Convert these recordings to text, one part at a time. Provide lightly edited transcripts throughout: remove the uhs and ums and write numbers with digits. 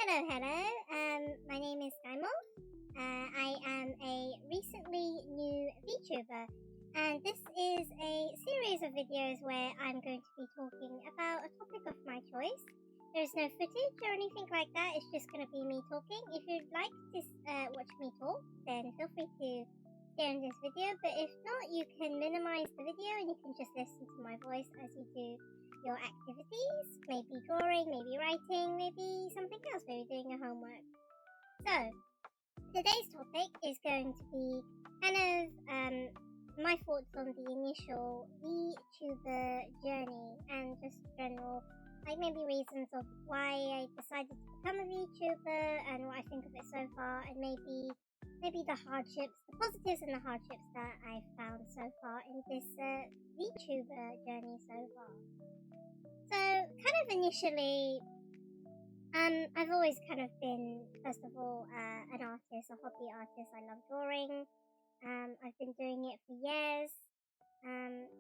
Hello. My name is SkyeMorph's. I am a recently new vtuber, and this is a series of videos where I'm going to be talking about a topic of my choice. There's no footage or anything like that, it's just going to be me talking. If you'd like to watch me talk, then feel free to stay in this video, but if not, you can minimize the video and you can just listen to my voice as you do your activities, maybe drawing, maybe writing, maybe something else, maybe doing your homework. So, today's topic is going to be my thoughts on the initial VTuber journey and just general, maybe reasons of why I decided to become a VTuber and what I think of it so far, and maybe the hardships, the positives and the hardships that I've found so far in this VTuber journey so far. So, kind of initially, I've always kind of been, first of all, an artist, a hobby artist. I love drawing. I've been doing it for years.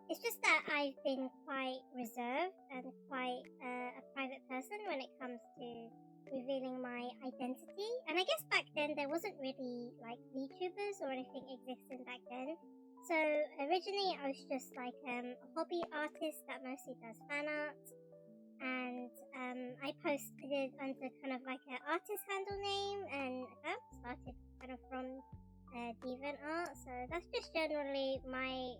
It's just that I've been quite reserved and quite a private person when it comes to revealing my identity. And I guess back then there wasn't really like VTubers or anything existing back then. So originally I was just like a hobby artist that mostly does fan art, and I posted under kind of like an artist handle name, and that started kind of from DeviantArt. So that's just generally my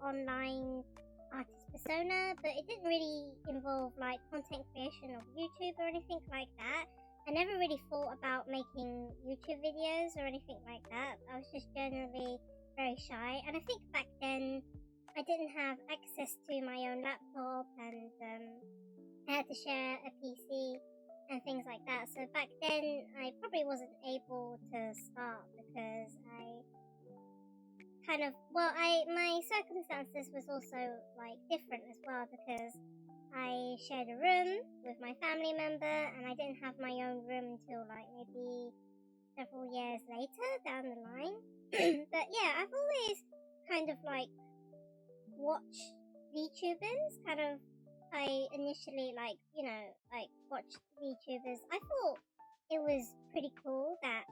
online artist persona, but it didn't really involve like content creation of YouTube or anything like that. I never really thought about making YouTube videos or anything like that. I was just generally very shy, and I think back then I didn't have access to my own laptop, and I had to share a PC and things like that. So back then I probably wasn't able to start because my circumstances was also like different as well, because I shared a room with my family member and I didn't have my own room until like maybe several years later down the line. But yeah, I've always kind of like watched VTubers. I initially watched VTubers. I thought it was pretty cool that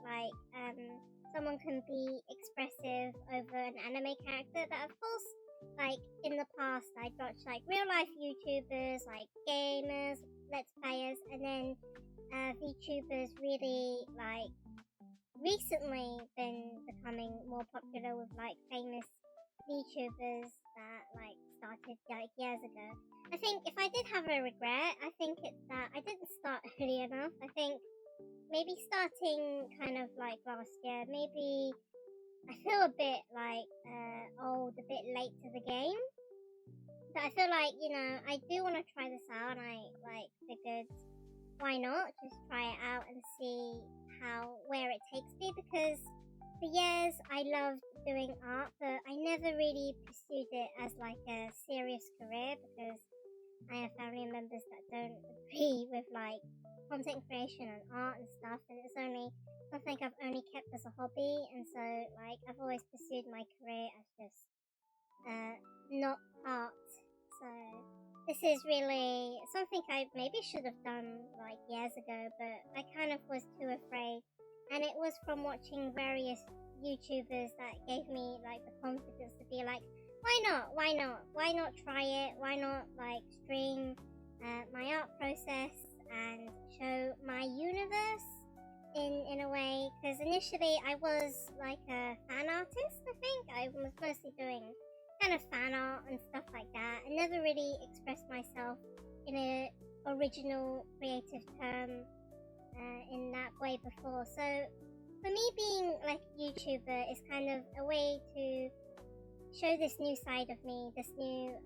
someone can be expressive over an anime character. That of course, like in the past I'd watched like real life YouTubers, like gamers, let's players, and then VTubers really like recently been becoming more popular with like famous VTubers that like started like years ago. I think if I did have a regret, I think it's that I didn't start early enough. I think maybe starting kind of like last year, maybe I feel a bit like old, a bit late to the game. But I feel like, I do want to try this out, and I like figured why not just try it out and see where it takes me, because for years I loved doing art, but I never really pursued it as like a serious career because I have family members that don't agree with like content creation and art and stuff, and it's only something I've only kept as a hobby, and so like I've always pursued my career as just not art. So this is really something I maybe should have done like years ago, but I kind of was too afraid. And it was from watching various YouTubers that gave me like the confidence to be like, why not? Why not try it? Why not like stream my art process and show my universe in a way? Because initially I was like a fan artist, I think. I was mostly doing kind of fan art and stuff like that. I never really expressed myself in a original creative term in that way before. So for me, being like a YouTuber is kind of a way to show this new side of me, this new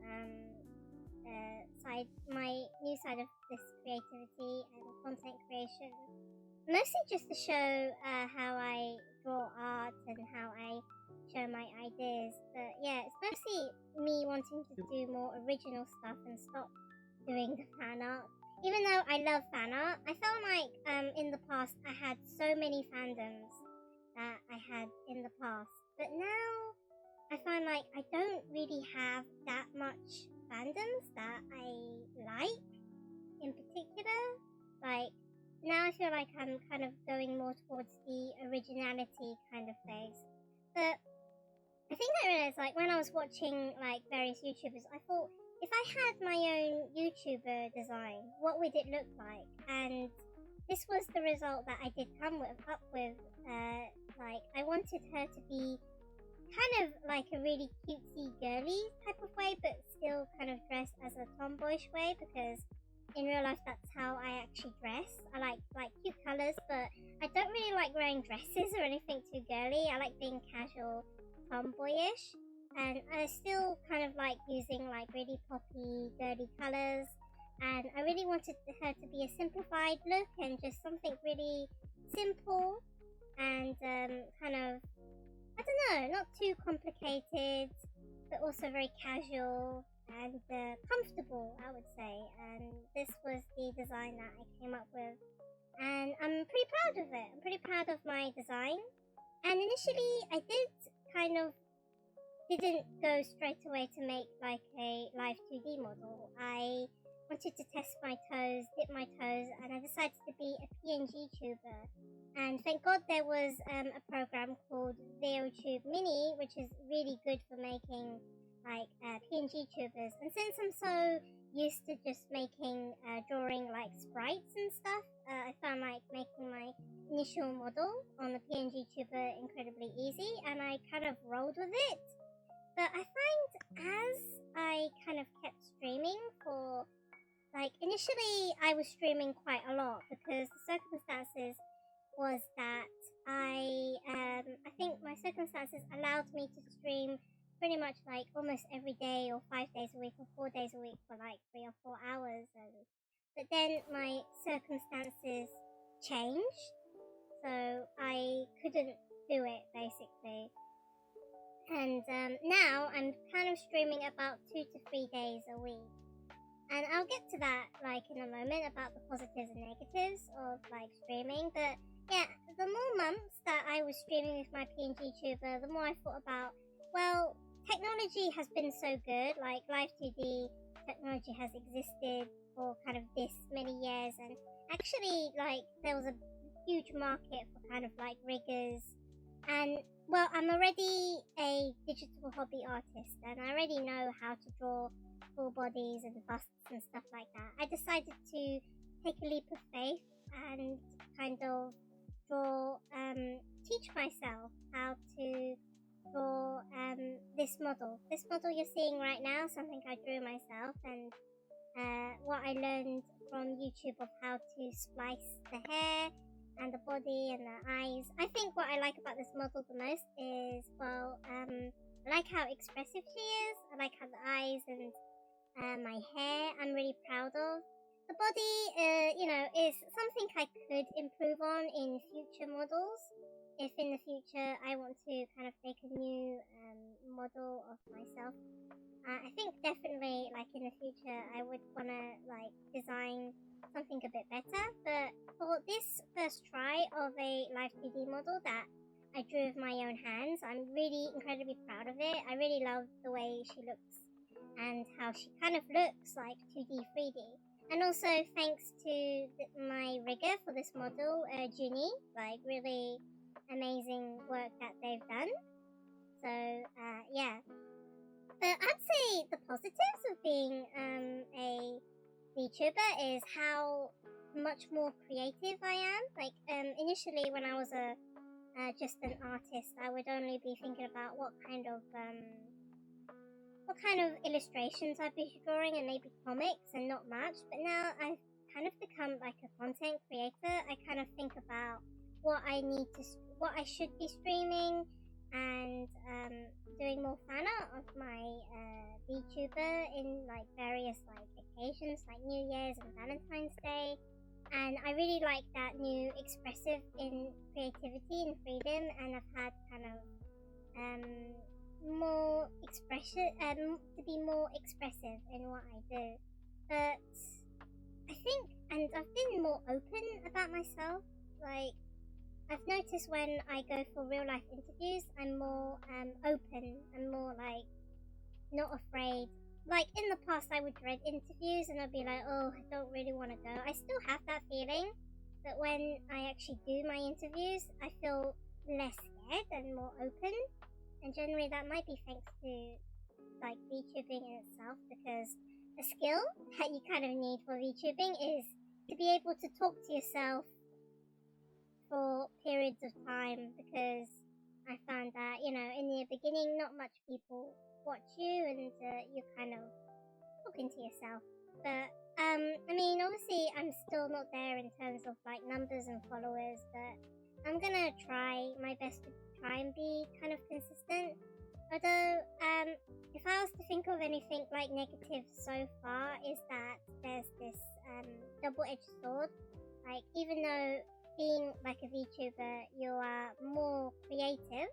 my new side of this creativity and content creation. Mostly just to show how I draw art and how I show my ideas. But yeah, it's mostly me wanting to do more original stuff and stop doing the fan art. Even though I love fan art, I felt like in the past I had so many fandoms that I had in the past. But now I find like I don't really have that much fandoms that I like in particular. Like now I I feel like I'm kind of going more towards the originality kind of phase. But I think I realized, like, when I was watching, like, various YouTubers, I thought, if I had my own YouTuber design, what would it look like? And this was the result that I did come up with. Like, I wanted her to be kind of like a really cutesy, girly type of way, but still kind of dressed as a tomboyish way, because in real life that's how I actually dress. I like cute colors, but I don't really like wearing dresses or anything too girly. I like being casual, tomboyish, and I still kind of like using like really poppy, girly colors. And I really wanted her to be a simplified look and just something really simple and kind of, I don't know, not too complicated, but also very casual and comfortable, I would say. And this was the design that I came up with, and I'm pretty proud of it. I'm pretty proud of my design. And initially, I didn't go straight away to make like a live 2D model. I wanted to test my toes, dip my toes, and I decided to be a PNG tuber. And thank God there was a program called vtuber Mini, which is really good for making like PNG tubers. And since I'm so used to just drawing like sprites and stuff, I found like making my initial model on the PNG tuber incredibly easy, and I kind of rolled with it. But I find as I kind of kept streaming for, like, initially I was streaming quite a lot because the circumstances was that I think my circumstances allowed me to stream pretty much like almost every day or 5 days a week or 4 days a week for like 3 or 4 hours. But then my circumstances changed, so I couldn't do it basically. And now I'm kind of streaming about 2 to 3 days a week. And I'll get to that like in a moment about the positives and negatives of like streaming. But yeah, the more months that I was streaming with my PNG tuber, the more I thought about, well, technology has been so good. Like live 2D technology has existed for kind of this many years, and actually like there was a huge market for kind of like riggers. And well, I'm already a digital hobby artist, and I already know how to draw full bodies and busts and stuff like that. I decided to take a leap of faith and kind of teach myself how to draw this model. This model you're seeing right now, something I drew myself, and what I learned from YouTube of how to splice the hair and the body and the eyes. I think what I like about this model the most is, well, I like how expressive she is. I like how the eyes and my hair I'm really proud of. The body, is something I could improve on in future models. If in the future I want to kind of make a new model of myself, I think definitely like in the future I would want to like design something a bit better. But for this first try of a live 2D model that I drew with my own hands, I'm really incredibly proud of it. I really love the way she looks and how she kind of looks like 2D, 3D. And also thanks to my rigger for this model, Junie, like really amazing work that they've done. So yeah, I'd say the positives of being a VTuber is how much more creative I am. Like initially when I was just an artist, I would only be thinking about what kind of illustrations I'd be drawing and maybe comics and not much. But now I've kind of become like a content creator. I kind of think about what I should be streaming, and doing more fan art of my VTuber in like various like occasions like New Year's and Valentine's Day. And I really like that new expressive in creativity and freedom, and I've had kind of more expression, to be more expressive in what I do. But I think, and I've been more open about myself. Like I've noticed when I go for real life interviews, I'm more open and more like not afraid. Like in the past, I would dread interviews and I'd be like, oh, I don't really want to go. I still have that feeling, but when I actually do my interviews, I feel less scared and more open. And generally, that might be thanks to like VTubing in itself, because a skill that you kind of need for VTubing is to be able to talk to yourself for periods of time, because I found that, in the beginning, not much people watch you, and you're kind of talking to yourself. But obviously, I'm still not there in terms of like numbers and followers, but I'm gonna try my best to try and be kind of consistent. Although, if I was to think of anything like negative so far, is that there's this double-edged sword. Like, even though being like a VTuber, you are more creative,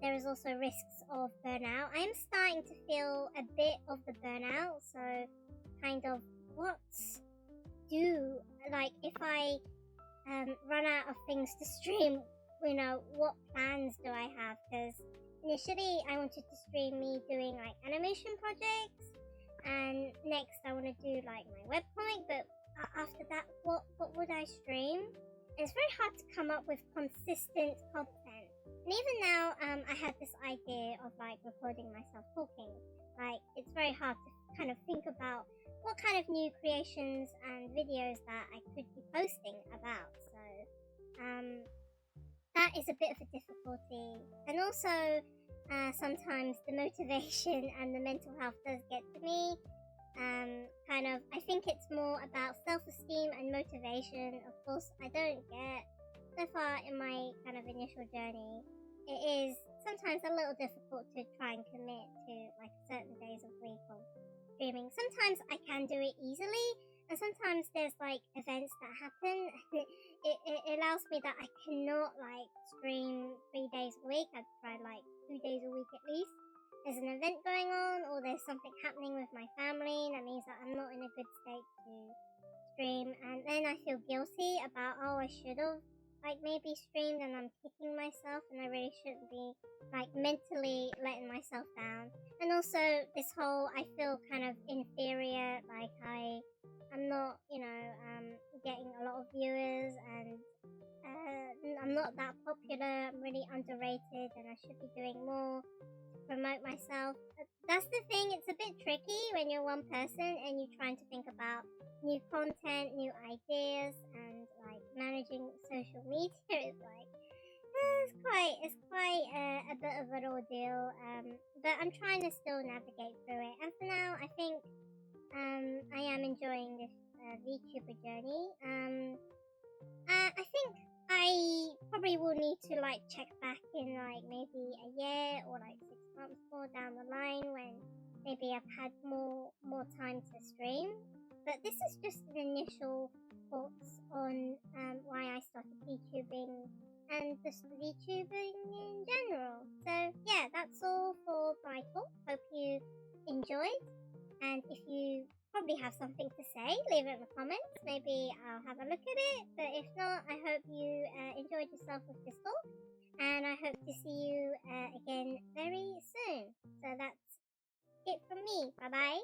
there is also risks of burnout. I am starting to feel a bit of the burnout, so kind of if I run out of things to stream, what plans do I have? Because initially I wanted to stream me doing like animation projects, and next I want to do like my webcomic, but after that, what would I stream? It's very hard to come up with consistent content. And even now, I had this idea of like recording myself talking. Like, it's very hard to kind of think about what kind of new creations and videos that I could be posting about. So, that is a bit of a difficulty. And also, sometimes the motivation and the mental health does get to me. I think it's more about self-esteem and motivation. Of course, I don't get so far in my kind of initial journey. It is sometimes a little difficult to try and commit to like certain days of week of streaming. Sometimes I can do it easily, and sometimes there's like events that happen. It allows me that I cannot like stream 3 days a week. I'd try like 2 days a week at least. There's an event going on, or there's something happening with my family. That means that I'm not in a good state to stream, and then I feel guilty about, I should have like maybe streamed, and I'm kicking myself, and I really shouldn't be like mentally letting myself down. And also this whole, I feel kind of inferior, like I'm not, getting a lot of viewers, and I'm not that popular. I'm really underrated, and I should be doing more to promote myself. That's the thing, it's a bit tricky when you're one person and you're trying to think about new content, new ideas, and like managing social media is like it's quite a bit of an ordeal. But I'm trying to still navigate through it. And for now, I think I am enjoying this VTuber journey. I think I probably will need to like check back in like maybe a year or like 6 months more down the line, when maybe I've had more time to stream. But this is just an initial thoughts on why I started VTubing and just VTubing in general. So yeah, that's all for my talk. Hope you enjoyed, and if you probably have something to say, leave it in the comments. Maybe I'll have a look at it, but if not, I hope you enjoyed yourself with this talk, and I hope to see you again very soon. So that's it from me. Bye bye.